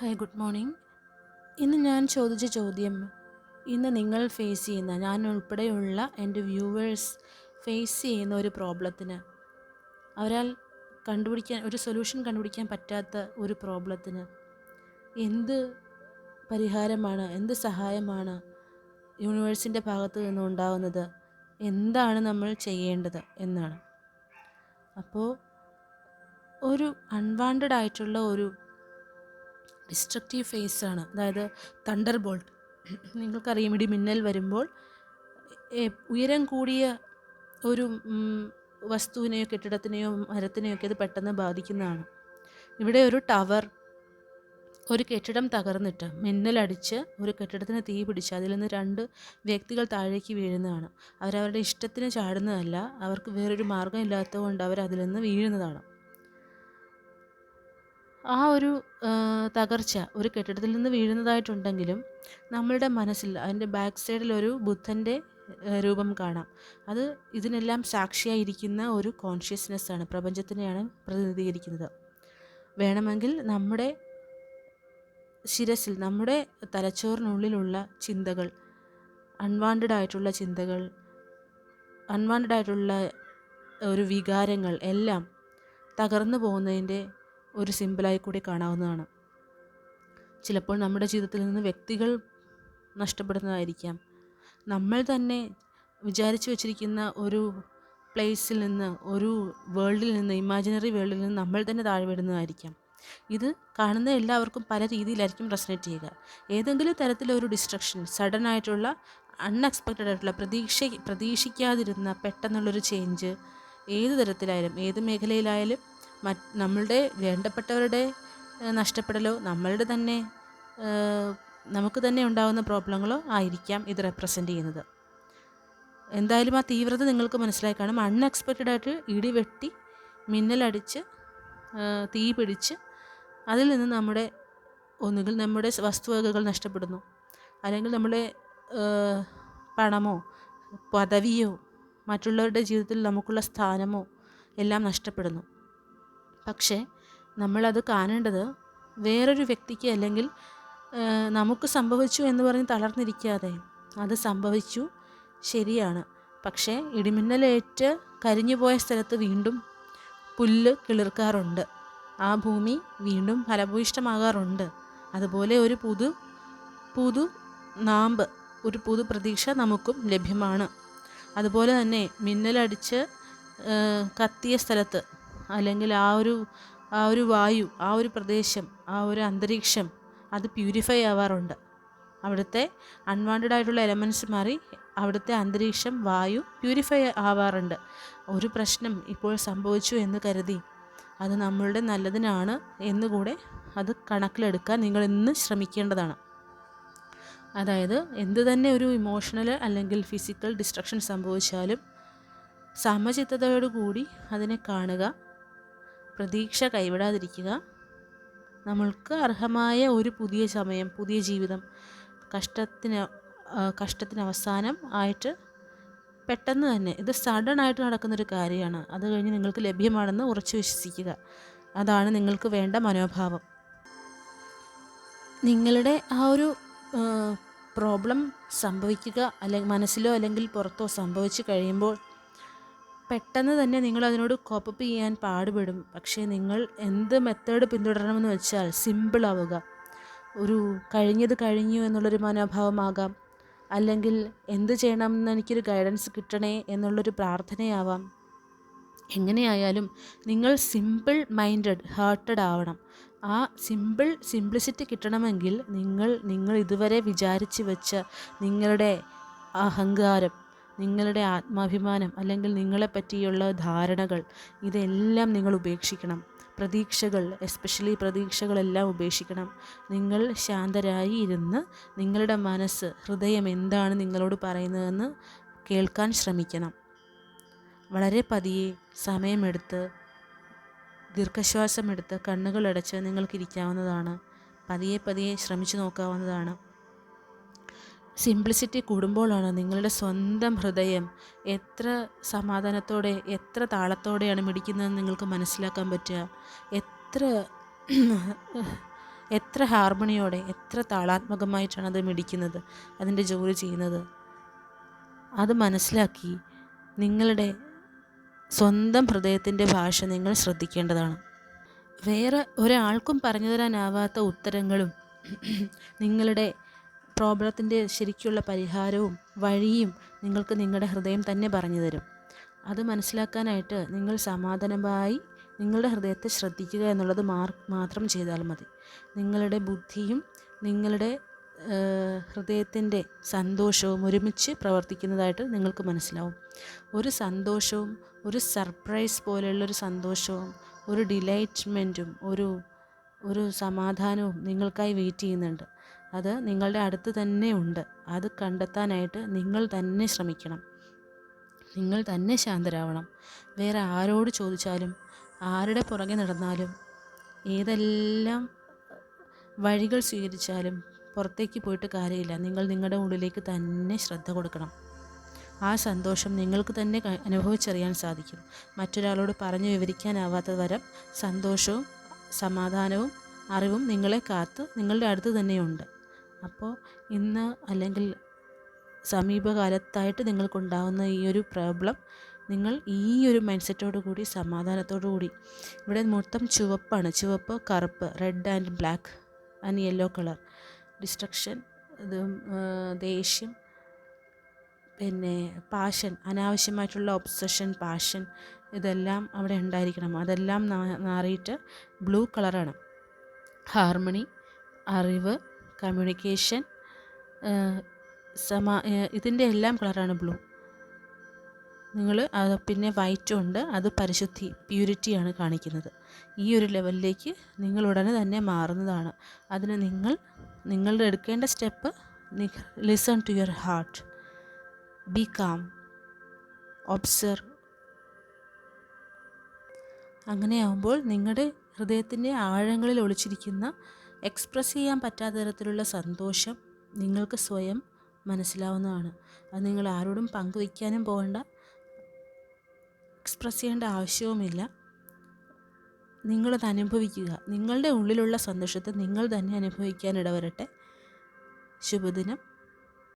Hi, good morning. ഇന്ന് ഞാൻ ചോദിച്ച ചോദ്യം, ഇന്ന് നിങ്ങൾ ഫേസ് ചെയ്യുന്ന, ഞാൻ ഉൾപ്പെടെയുള്ള എൻ്റെ വ്യൂവേഴ്സ് ഫേസ് ചെയ്യുന്ന ഒരു പ്രോബ്ലത്തിന്, അവരാൽ ഒരു സൊല്യൂഷൻ കണ്ടുപിടിക്കാൻ പറ്റാത്ത ഒരു പ്രോബ്ലത്തിന് എന്ത് പരിഹാരമാണ്, എന്ത് സഹായമാണ് യൂണിവേഴ്സിൻ്റെ ഭാഗത്ത് നിന്ന് ഉണ്ടാകുന്നത്, എന്താണ് നമ്മൾ ചെയ്യേണ്ടത് എന്നാണ്. അപ്പോൾ ഒരു അൺവാണ്ടഡ് ആയിട്ടുള്ള ഒരു ഡിസ്ട്രക്റ്റീവ് ഫേസാണ്, അതായത് തണ്ടർ ബോൾട്ട്. നിങ്ങൾക്കറിയാം, മിന്നൽ വരുമ്പോൾ ഉയരം കൂടിയ ഒരു വസ്തുവിനെയോ കെട്ടിടത്തിനെയോ മരത്തിനെയോ ഒക്കെ ഇത് പെട്ടെന്ന് ബാധിക്കുന്നതാണ്. ഇവിടെ ഒരു ടവർ, ഒരു കെട്ടിടം തകർന്നിട്ട് മിന്നലടിച്ച് ഒരു കെട്ടിടത്തിന് തീ പിടിച്ച് അതിൽ നിന്ന് 2 വ്യക്തികൾ താഴേക്ക് വീഴുന്നതാണ്. അവരവരുടെ ഇഷ്ടത്തിന് ചാടുന്നതല്ല, അവർക്ക് വേറൊരു മാർഗ്ഗം ഇല്ലാത്തതുകൊണ്ട് അവരതിൽ നിന്ന് വീഴുന്നതാണ്. ആ ഒരു തകർച്ച ഒരു കെട്ടിടത്തിൽ നിന്ന് വീഴുന്നതായിട്ടുണ്ടെങ്കിലും നമ്മളുടെ മനസ്സിൽ അതിൻ്റെ ബാക്ക് സൈഡിൽ ഒരു ബുദ്ധൻ്റെ രൂപം കാണാം. അത് ഇതിനെല്ലാം സാക്ഷിയായിരിക്കുന്ന ഒരു കോൺഷ്യസ്നെസ്സാണ്, പ്രപഞ്ചത്തിനെയാണ് പ്രതിനിധീകരിക്കുന്നത്. വേണമെങ്കിൽ നമ്മുടെ ശിരസിൽ, നമ്മുടെ തലച്ചോറിനുള്ളിലുള്ള ചിന്തകൾ, അൺവാണ്ടഡ് ആയിട്ടുള്ള ഒരു വികാരങ്ങൾ എല്ലാം തകർന്നു പോകുന്നതിൻ്റെ ഒരു സിമ്പിളായി കൂടി കാണാവുന്നതാണ്. ചിലപ്പോൾ നമ്മുടെ ജീവിതത്തിൽ നിന്ന് വ്യക്തികൾ നഷ്ടപ്പെടുന്നതായിരിക്കാം. നമ്മൾ തന്നെ വിചാരിച്ചു വച്ചിരിക്കുന്ന ഒരു പ്ലേസിൽ നിന്ന്, ഒരു വേൾഡിൽ നിന്ന്, ഇമാജിനറി വേൾഡിൽ നിന്ന് നമ്മൾ തന്നെ താഴെ വിടുന്നതായിരിക്കാം. ഇത് കാണുന്ന എല്ലാവർക്കും പല രീതിയിലായിരിക്കും റെസനേറ്റ് ചെയ്യുക. ഏതെങ്കിലും തരത്തിലൊരു ഡിസ്ട്രക്ഷൻ, സഡൻ ആയിട്ടുള്ള, അൺഎക്സ്പെക്റ്റഡ് ആയിട്ടുള്ള, പ്രതീക്ഷിക്കാതിരുന്ന പെട്ടെന്നുള്ളൊരു ചേഞ്ച്, ഏത് തരത്തിലായാലും, ഏത് മേഖലയിലായാലും, നമ്മളുടെ വേണ്ടപ്പെട്ടവരുടെ നഷ്ടപ്പെടലോ നമ്മളുടെ തന്നെ നമുക്ക് തന്നെ ഉണ്ടാകുന്ന പ്രോബ്ലങ്ങളോ ആയിരിക്കാം ഇത് റെപ്രസെൻ്റ് ചെയ്യുന്നത്. എന്തായാലും ആ തീവ്രത നിങ്ങൾക്ക് മനസ്സിലായി കാണും. അൺഎക്സ്പെക്റ്റഡ് ആയിട്ട് ഇടിവെട്ടി, മിന്നലടിച്ച്, തീ പിടിച്ച് അതിൽ നിന്ന് ഒന്നുകിൽ നമ്മുടെ വസ്തുവകകൾ നഷ്ടപ്പെടുന്നു, അല്ലെങ്കിൽ നമ്മുടെ പണമോ പദവിയോ മറ്റുള്ളവരുടെ ജീവിതത്തിൽ നമുക്കുള്ള സ്ഥാനമോ എല്ലാം നഷ്ടപ്പെടുന്നു. പക്ഷേ നമ്മളത് കാണേണ്ടത് വേറൊരു വ്യക്തിക്ക്, അല്ലെങ്കിൽ നമുക്ക് സംഭവിച്ചു എന്ന് പറഞ്ഞ് തളർന്നിരിക്കാതെ, അത് സംഭവിച്ചു, ശരിയാണ്, പക്ഷേ ഇടിമിന്നലേറ്റ് കരിഞ്ഞുപോയ സ്ഥലത്ത് വീണ്ടും പുല്ല് കിളിർക്കാറുണ്ട്, ആ ഭൂമി വീണ്ടും ഫലഭൂയിഷ്ടമാകാറുണ്ട്. അതുപോലെ ഒരു പുതു നാമ്പ്, ഒരു പുതു പ്രതീക്ഷ നമുക്കും ലഭ്യമാണ്. അതുപോലെ തന്നെ മിന്നലടിച്ച് കത്തിയ സ്ഥലത്ത്, അല്ലെങ്കിൽ ആ ഒരു വായു, ആ ഒരു പ്രദേശം, ആ ഒരു അന്തരീക്ഷം, അത് പ്യൂരിഫൈ ആവാറുണ്ട്. അവിടുത്തെ അൺവാണ്ടഡ് ആയിട്ടുള്ള എലമെൻറ്റ്സ് മാറി അവിടുത്തെ അന്തരീക്ഷം, വായു പ്യൂരിഫൈ ആവാറുണ്ട്. ഒരു പ്രശ്നം ഇപ്പോൾ സംഭവിച്ചു എന്ന് കരുതി അത് നമ്മളുടെ നല്ലതിനാണ് എന്നുകൂടെ അത് കണക്കിലെടുക്കാൻ നിങ്ങൾ ഇന്ന് ശ്രമിക്കേണ്ടതാണ്. അതായത് എന്തു തന്നെ ഒരു ഇമോഷണൽ അല്ലെങ്കിൽ ഫിസിക്കൽ ഡിസ്ട്രക്ഷൻ സംഭവിച്ചാലും സമചിത്തതയോടുകൂടി അതിനെ കാണുക, പ്രതീക്ഷ കൈവിടാതിരിക്കുക. നമ്മൾക്ക് അർഹമായ ഒരു പുതിയ സമയം, പുതിയ ജീവിതം, കഷ്ടത്തിന് അവസാനം ആയിട്ട് പെട്ടെന്ന് തന്നെ, ഇത് സഡൻ ആയിട്ട് നടക്കുന്നൊരു കാര്യമാണ്, അത് കഴിഞ്ഞ് നിങ്ങൾക്ക് ലഭ്യമാണെന്ന് ഉറച്ചു വിശ്വസിക്കുക. അതാണ് നിങ്ങൾക്ക് വേണ്ട മനോഭാവം. നിങ്ങളുടെ ആ ഒരു പ്രോബ്ലം സംഭവിക്കുക, അല്ലെങ്കിൽ മനസ്സിലോ അല്ലെങ്കിൽ പുറത്തോ സംഭവിച്ചു കഴിയുമ്പോൾ പെട്ടെന്ന് തന്നെ നിങ്ങൾ അതിനോട് കോപ്പപ്പ് ചെയ്യാൻ പാടുപെടും. പക്ഷേ നിങ്ങൾ എന്ത് മെത്തേഡ് പിന്തുടരണമെന്ന് വെച്ചാൽ സിമ്പിൾ ആവുക. ഒരു കഴിഞ്ഞത് കഴിഞ്ഞു എന്നുള്ളൊരു മനോഭാവമാകാം, അല്ലെങ്കിൽ എന്ത് ചെയ്യണമെന്ന് എനിക്കൊരു ഗൈഡൻസ് കിട്ടണേ എന്നുള്ളൊരു പ്രാർത്ഥനയാവാം. എങ്ങനെയായാലും നിങ്ങൾ സിമ്പിൾ മൈൻഡഡ്, ഹാർട്ടഡ് ആവണം. ആ സിംപ്ലിസിറ്റി കിട്ടണമെങ്കിൽ നിങ്ങൾ ഇതുവരെ വിചാരിച്ച് വെച്ച നിങ്ങളുടെ അഹങ്കാരം, നിങ്ങളുടെ ആത്മാഭിമാനം, അല്ലെങ്കിൽ നിങ്ങളെപ്പറ്റിയുള്ള ധാരണകൾ, ഇതെല്ലാം നിങ്ങൾ ഉപേക്ഷിക്കണം. പ്രതീക്ഷകൾ, എസ്പെഷ്യലി പ്രതീക്ഷകളെല്ലാം ഉപേക്ഷിക്കണം. നിങ്ങൾ ശാന്തരായി ഇരുന്ന് നിങ്ങളുടെ മനസ്സ്, ഹൃദയം എന്താണ് നിങ്ങളോട് പറയുന്നതെന്ന് കേൾക്കാൻ ശ്രമിക്കണം. വളരെ പതിയെ, സമയമെടുത്ത്, ദീർഘശ്വാസമെടുത്ത്, കണ്ണുകളടച്ച് നിങ്ങൾക്കിരിക്കാവുന്നതാണ്. പതിയെ ശ്രമിച്ചു നോക്കാവുന്നതാണ്. സിംപ്ലിസിറ്റി കൂടുമ്പോഴാണ് നിങ്ങളുടെ സ്വന്തം ഹൃദയം എത്ര സമാധാനത്തോടെ, എത്ര താളത്തോടെയാണ് മിടിക്കുന്നതെന്ന് നിങ്ങൾക്ക് മനസ്സിലാക്കാൻ പറ്റുക. എത്ര ഹാർമണിയോടെ, എത്ര താളാത്മകമായിട്ടാണ് അത് മിടിക്കുന്നത്, അതിൻ്റെ ജോലി ചെയ്യുന്നത്. അത് മനസ്സിലാക്കി നിങ്ങളുടെ സ്വന്തം ഹൃദയത്തിൻ്റെ ഭാഷ നിങ്ങൾ ശ്രദ്ധിക്കേണ്ടതാണ്. വേറെ ഒരാൾക്കും പറഞ്ഞു തരാനാവാത്ത ഉത്തരങ്ങളും നിങ്ങളുടെ പ്രോബ്ലത്തിൻ്റെ ശരിക്കുള്ള പരിഹാരവും വഴിയും നിങ്ങൾക്ക് നിങ്ങളുടെ ഹൃദയം തന്നെ പറഞ്ഞു തരും. അത് മനസ്സിലാക്കാനായിട്ട് നിങ്ങൾ സമാധാനമായി നിങ്ങളുടെ ഹൃദയത്തെ ശ്രദ്ധിക്കുക എന്നുള്ളത് മാത്രം ചെയ്താൽ മതി. നിങ്ങളുടെ ബുദ്ധിയും നിങ്ങളുടെ ഹൃദയത്തിൻ്റെ സന്തോഷവും ഒരുമിച്ച് പ്രവർത്തിക്കുന്നതായിട്ട് നിങ്ങൾക്ക് മനസ്സിലാവും. ഒരു സന്തോഷവും, ഒരു സർപ്രൈസ് പോലെയുള്ളൊരു സന്തോഷവും, ഒരു ഡിലൈറ്റ്മെൻറ്റും, ഒരു സമാധാനവും നിങ്ങൾക്കായി വെയിറ്റ് ചെയ്യുന്നുണ്ട്. അത് നിങ്ങളുടെ അടുത്ത് തന്നെ ഉണ്ട്. അത് കണ്ടെത്താനായിട്ട് നിങ്ങൾ തന്നെ ശ്രമിക്കണം. നിങ്ങൾ തന്നെ ശാന്തരാവണം. വേറെ ആരോട് ചോദിച്ചാലും, ആരുടെ പുറകെ നടന്നാലും, ഏതെല്ലാം വഴികൾ സ്വീകരിച്ചാലും പുറത്തേക്ക് പോയിട്ട് കാര്യമില്ല. നിങ്ങൾ നിങ്ങളുടെ ഉള്ളിലേക്ക് തന്നെ ശ്രദ്ധ കൊടുക്കണം. ആ സന്തോഷം നിങ്ങൾക്ക് തന്നെ അനുഭവിച്ചറിയാൻ സാധിക്കും. മറ്റൊരാളോട് പറഞ്ഞു വിവരിക്കാനാവാത്ത തരം സന്തോഷവും സമാധാനവും അറിവും നിങ്ങളെ കാത്ത് നിങ്ങളുടെ അടുത്ത് തന്നെയുണ്ട്. അപ്പോൾ ഇന്ന് അല്ലെങ്കിൽ സമീപകാലത്തായിട്ട് നിങ്ങൾക്കുണ്ടാകുന്ന ഈ ഒരു പ്രോബ്ലം നിങ്ങൾ ഈ ഒരു മൈൻഡ് സെറ്റോടു കൂടി, സമാധാനത്തോടു കൂടി, ഇവിടെ മൊത്തം ചുവപ്പാണ്, ചുവപ്പ്, കറുപ്പ്, red and black and yellow colour, destruction, ദേഷ്യം, പിന്നെ പാഷൻ, അനാവശ്യമായിട്ടുള്ള ഒബ്സഷൻ, പാഷൻ, ഇതെല്ലാം അവിടെ ഉണ്ടായിരിക്കണം. അതെല്ലാം മാറിയിട്ട് ബ്ലൂ കളറാണ്. ഹാർമണി, അറിവ്, കമ്മ്യൂണിക്കേഷൻ, ഇതിൻ്റെ എല്ലാം കളറാണ് ബ്ലൂ. നിങ്ങൾ പിന്നെ വൈറ്റും ഉണ്ട്, അത് പരിശുദ്ധി, പ്യൂരിറ്റിയാണ് കാണിക്കുന്നത്. ഈ ഒരു ലെവലിലേക്ക് നിങ്ങൾ ഉടനെ തന്നെ മാറുന്നതാണ്. അതിന് നിങ്ങളുടെ എടുക്കേണ്ട step, listen to your heart, be calm, observe. അങ്ങനെയാവുമ്പോൾ നിങ്ങളുടെ ഹൃദയത്തിൻ്റെ ആഴങ്ങളിൽ ഒളിച്ചിരിക്കുന്ന, എക്സ്പ്രസ് ചെയ്യാൻ പറ്റാത്ത തരത്തിലുള്ള സന്തോഷം നിങ്ങൾക്ക് സ്വയം മനസ്സിലാവുന്നതാണ്. അത് നിങ്ങൾ ആരോടും പങ്കുവയ്ക്കാനും പോകണ്ട, എക്സ്പ്രസ് ചെയ്യേണ്ട ആവശ്യവുമില്ല. നിങ്ങളത് അനുഭവിക്കുക. നിങ്ങളുടെ ഉള്ളിലുള്ള സന്തോഷത്തെ നിങ്ങൾ തന്നെ അനുഭവിക്കാൻ ഇടവരട്ടെ. ശുഭദിനം.